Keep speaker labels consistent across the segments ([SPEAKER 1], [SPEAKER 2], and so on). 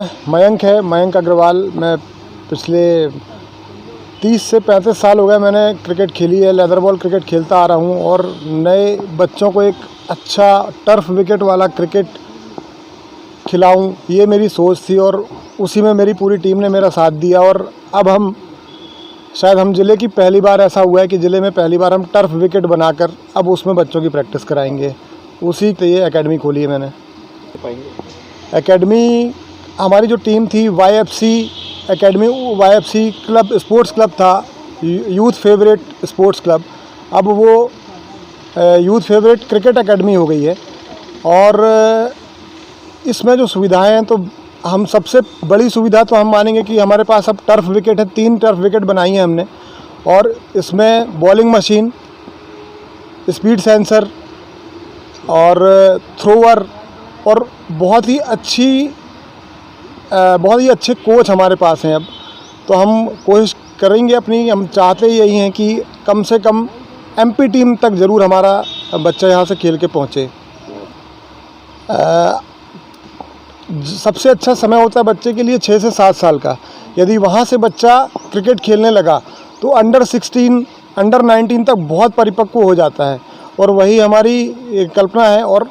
[SPEAKER 1] मयंक है, मयंक अग्रवाल। मैं पिछले 30 से 35 साल हो गए मैंने क्रिकेट खेली है, लेदर बॉल क्रिकेट खेलता आ रहा हूँ और नए बच्चों को एक अच्छा टर्फ विकेट वाला क्रिकेट खिलाऊँ, ये मेरी सोच थी और उसी में मेरी पूरी टीम ने मेरा साथ दिया। और अब हम ज़िले की पहली बार ऐसा हुआ है कि ज़िले में पहली बार हम टर्फ विकेट बनाकर अब उसमें बच्चों की प्रैक्टिस कराएंगे। उसी के ये एकेडमी खोली है मैंने। एकेडमी हमारी जो टीम थी YFC academy, YFC club sports club था, यूथ फेवरेट स्पोर्ट्स क्लब। अब वो यूथ फेवरेट क्रिकेट एकेडमी हो गई है। और इसमें जो सुविधाएं हैं, तो हम सबसे बड़ी सुविधा तो हम मानेंगे कि हमारे पास अब टर्फ विकेट है। 3 टर्फ विकेट बनाई हैं हमने और इसमें बॉलिंग मशीन, स्पीड सेंसर और थ्रोवर और बहुत ही अच्छे कोच हमारे पास हैं अब। तो हम कोशिश करेंगे अपनी, हम चाहते यही हैं कि कम से कम MP टीम तक ज़रूर हमारा बच्चा यहाँ से खेल के पहुँचे। सबसे अच्छा समय होता है बच्चे के लिए 6 से 7 साल का। यदि वहाँ से बच्चा क्रिकेट खेलने लगा तो अंडर 16, अंडर 19 तक बहुत परिपक्व हो जाता है और वही हमारी कल्पना है। और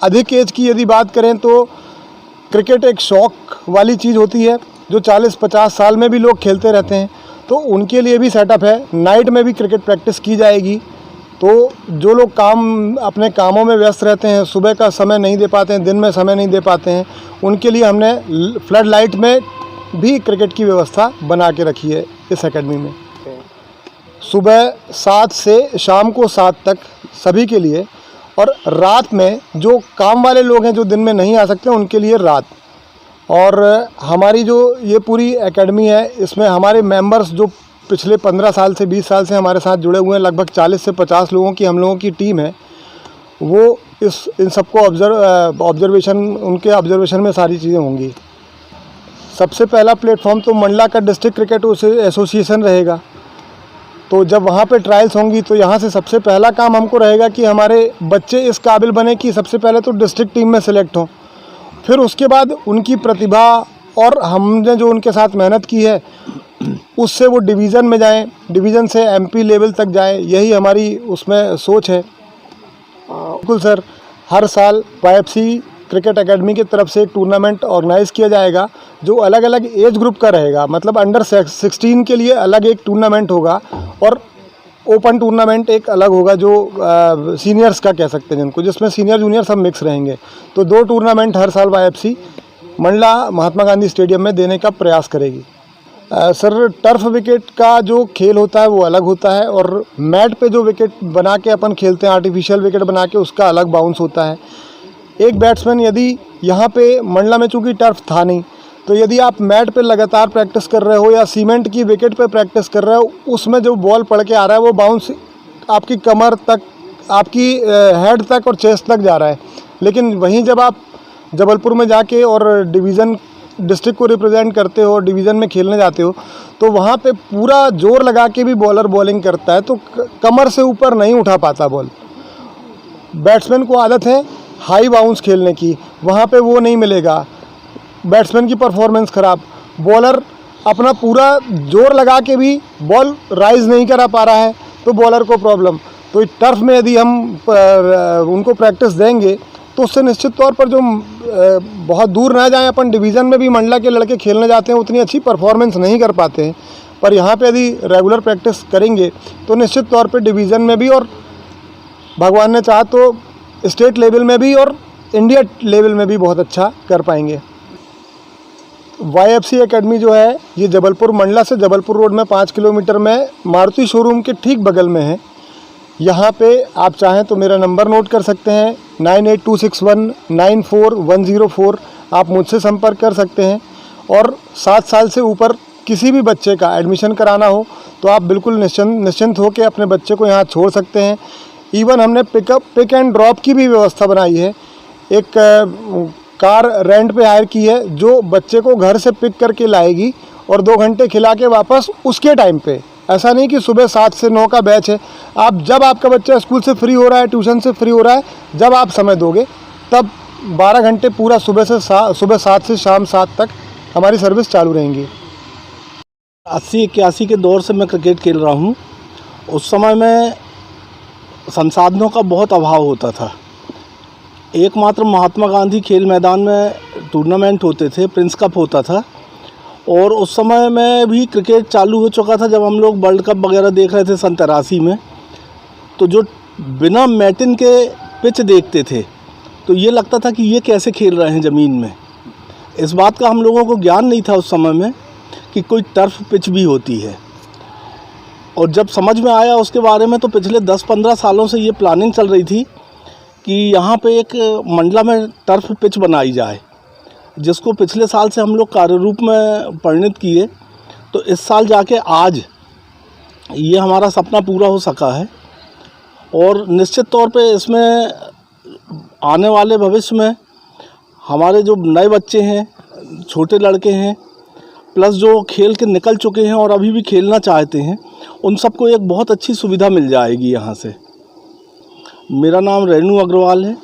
[SPEAKER 1] अधिक एज की यदि बात करें तो क्रिकेट एक शौक़ वाली चीज़ होती है जो 40-50 साल में भी लोग खेलते रहते हैं, तो उनके लिए भी सेटअप है। नाइट में भी क्रिकेट प्रैक्टिस की जाएगी। तो जो लोग अपने कामों में व्यस्त रहते हैं, सुबह का समय नहीं दे पाते हैं, दिन में समय नहीं दे पाते हैं, उनके लिए हमने फ्लड लाइट में भी क्रिकेट की व्यवस्था बना के रखी है इस एकेडमी में। सुबह 7 से शाम को 7 तक सभी के लिए, और रात में जो काम वाले लोग हैं जो दिन में नहीं आ सकते उनके लिए रात। और हमारी जो ये पूरी एकेडमी है, इसमें हमारे मेंबर्स जो पिछले 15 साल से 20 साल से हमारे साथ जुड़े हुए हैं, लगभग 40 से 50 लोगों की हम लोगों की टीम है। वो इन सबको उनके ऑब्जर्वेशन में सारी चीज़ें होंगी। सबसे पहला प्लेटफॉर्म तो मंडला का डिस्ट्रिक्ट क्रिकेट एसोसिएशन रहेगा। तो जब वहाँ पे ट्रायल्स होंगी तो यहाँ से सबसे पहला काम हमको रहेगा कि हमारे बच्चे इस काबिल बने कि सबसे पहले तो डिस्ट्रिक्ट टीम में सेलेक्ट हों। फिर उसके बाद उनकी प्रतिभा और हमने जो उनके साथ मेहनत की है उससे वो डिवीज़न में जाएं, डिवीज़न से MP लेवल तक जाएं, यही हमारी उसमें सोच है। बिल्कुल सर, हर साल YFC क्रिकेट एकेडमी की तरफ से एक टूर्नामेंट ऑर्गेनाइज़ किया जाएगा जो अलग अलग एज ग्रुप का रहेगा। मतलब अंडर 16 के लिए अलग एक टूर्नामेंट होगा और ओपन टूर्नामेंट एक अलग होगा जो सीनियर्स का कह सकते हैं जिनको, जिसमें सीनियर जूनियर सब मिक्स रहेंगे। तो 2 टूर्नामेंट हर साल YFC मंडला महात्मा गांधी स्टेडियम में देने का प्रयास करेगी। सर, टर्फ विकेट का जो खेल होता है वो अलग होता है और मैट पे जो विकेट बना के अपन खेलते हैं, आर्टिफिशियल विकेट बना के, उसका अलग बाउंस होता है। एक बैट्समैन यदि यहाँ पे मंडला में चूँकि टर्फ था नहीं, तो यदि आप मैट पे लगातार प्रैक्टिस कर रहे हो या सीमेंट की विकेट पे प्रैक्टिस कर रहे हो, उसमें जो बॉल पड़ के आ रहा है वो बाउंस आपकी कमर तक, आपकी हेड तक और चेस्ट तक जा रहा है। लेकिन वहीं जब आप जबलपुर में जाके और डिस्ट्रिक्ट को रिप्रेजेंट करते हो, डिवीज़न में खेलने जाते हो, तो वहाँ पे पूरा जोर लगा के भी बॉलर बॉलिंग करता है तो कमर से ऊपर नहीं उठा पाता बॉल। बैट्समैन को आदत है हाई बाउंस खेलने की, वहाँ पे वो नहीं मिलेगा। बैट्समैन की परफॉर्मेंस ख़राब, बॉलर अपना पूरा जोर लगा के भी बॉल राइज़ नहीं करा पा रहा है तो बॉलर को प्रॉब्लम। तो टर्फ में यदि हम उनको प्रैक्टिस देंगे तो उससे निश्चित तौर पर जो बहुत दूर ना जाएं, अपन डिवीज़न में भी मंडला के लड़के खेलने जाते हैं उतनी अच्छी परफॉर्मेंस नहीं कर पाते हैं, पर यहाँ पे यदि रेगुलर प्रैक्टिस करेंगे तो निश्चित तौर पे डिवीज़न में भी और भगवान ने चाहा तो स्टेट लेवल में भी और इंडिया लेवल में भी बहुत अच्छा कर पाएंगे। YFC एकेडमी जो है ये जबलपुर, मंडला से जबलपुर रोड में 5 किलोमीटर में मारुति शोरूम के ठीक बगल में है। यहाँ पे आप चाहें तो मेरा नंबर नोट कर सकते हैं 9826194104। आप मुझसे संपर्क कर सकते हैं। और 7 साल से ऊपर किसी भी बच्चे का एडमिशन कराना हो तो आप बिल्कुल निश्चिंत होकर अपने बच्चे को यहाँ छोड़ सकते हैं। इवन हमने पिक एंड ड्रॉप की भी व्यवस्था बनाई है। एक कार रेंट पे हायर की है जो बच्चे को घर से पिक करके लाएगी और 2 घंटे खिला के वापस उसके टाइम पे। ऐसा नहीं कि सुबह 7 से 9 का बैच है। आप जब आपका बच्चा स्कूल से फ्री हो रहा है, ट्यूशन से फ्री हो रहा है, जब आप समय दोगे तब 12 घंटे पूरा सुबह 7 से शाम 7 तक हमारी सर्विस चालू रहेंगी।
[SPEAKER 2] 80-81 के दौर से मैं क्रिकेट खेल रहा हूँ। उस समय में संसाधनों का बहुत अभाव होता था। एकमात्र महात्मा गांधी खेल मैदान में टूर्नामेंट होते थे, प्रिंस कप होता था। और उस समय में भी क्रिकेट चालू हो चुका था जब हम लोग वर्ल्ड कप वगैरह देख रहे थे सन 83 में। तो जो बिना मैटिन के पिच देखते थे तो ये लगता था कि ये कैसे खेल रहे हैं ज़मीन में। इस बात का हम लोगों को ज्ञान नहीं था उस समय में कि कोई टर्फ पिच भी होती है। और जब समझ में आया उसके बारे में तो पिछले 10-15 सालों से ये प्लानिंग चल रही थी कि यहाँ पे एक मंडला में टर्फ पिच बनाई जाए, जिसको पिछले साल से हम लोग कार्य रूप में परिणित किए। तो इस साल जाके आज ये हमारा सपना पूरा हो सका है। और निश्चित तौर पे इसमें आने वाले भविष्य में हमारे जो नए बच्चे हैं, छोटे लड़के हैं, प्लस जो खेल के निकल चुके हैं और अभी भी खेलना चाहते हैं, उन सबको एक बहुत अच्छी सुविधा मिल जाएगी यहाँ से। मेरा नाम रेणु अग्रवाल है,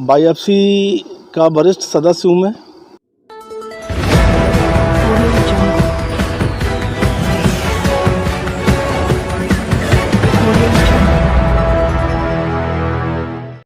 [SPEAKER 2] YFC का वरिष्ठ सदस्य हूँ मैं।